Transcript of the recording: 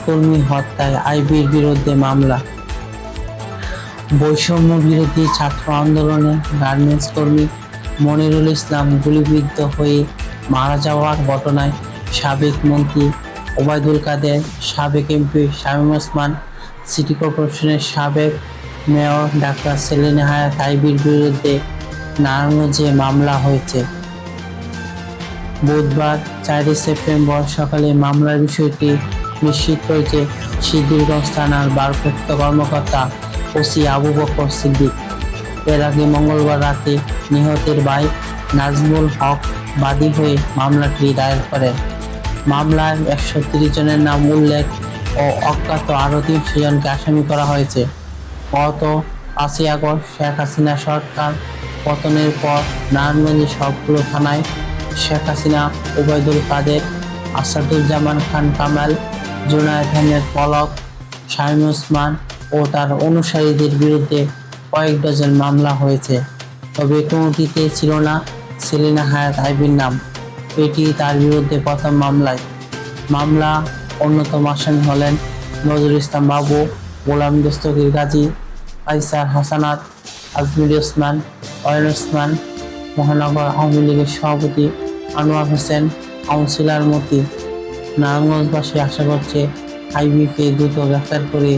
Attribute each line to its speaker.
Speaker 1: কর্মী হত্যায় আইবির বিরুদ্ধে মামলা। বৈষম্য বিরোধী ছাত্র আন্দোলনে গার্মেন্টস কর্মী মনিরুল ইসলাম গুলিবিদ্ধ হয়ে মারা যাওয়ার ঘটনায় সাবেক মন্ত্রী ওবায়দুল কাদের, সাবেক এমপি শামীম ওসমান, সিটি কর্পোরেশনের সাবেক মেয়র ডাক্তার সেলিনা হায়াৎ আইবির বিরুদ্ধে নারায়ণগঞ্জে মামলা হয়েছে। বুধবার 4 সেপ্টেম্বর সকালে মামলার বিষয়টি নিশ্চিত করেছে সিদ্ধিরগঞ্জ থানার ভারপ্রাপ্ত কর্মকর্তা ওসি আবু বকর সিদ্দিক। এর আগে মঙ্গলবার রাতে নিহতের ভাই নাজমুল হক বাদী হয়ে মামলাটি দায়ের করেন। মামলায় 130 জনের নাম উল্লেখ ও অজ্ঞাত আরও 300 জনকে আসামি করা হয়েছে। গত 5 আগস্ট শেখ হাসিনা সরকার পতনের পর নারায়ণগঞ্জের সবগুলো থানায় শেখ হাসিনা, ওবায়দুল কাদের, আসাদুজ্জামান খান কামাল, জুনায়েদ আহমেদ পলক, শামীম ওসমান ও তার অনুসারীদের বিরুদ্ধে কয়েক ডজন মামলা হয়েছে। তবে কোনোটিতে ছিল না সেলিনা হায়াৎ আইবির নাম। এটি তার বিরুদ্ধে প্রথম মামলা। অন্যতম আসামি হলেন নজরুল ইসলাম বাবু, গোলাম দস্তগীর গাজী, কাইসার হাসানাত, আজমির ওসমান, অয়ন ওসমান, মহানগর আওয়ামী লীগের সভাপতি আনোয়ার হোসেন, কাউন্সিলর মতি। নারায়ণগঞ্জবাসী আশা করছে আইবিকে দ্রুত গ্রেফতার করে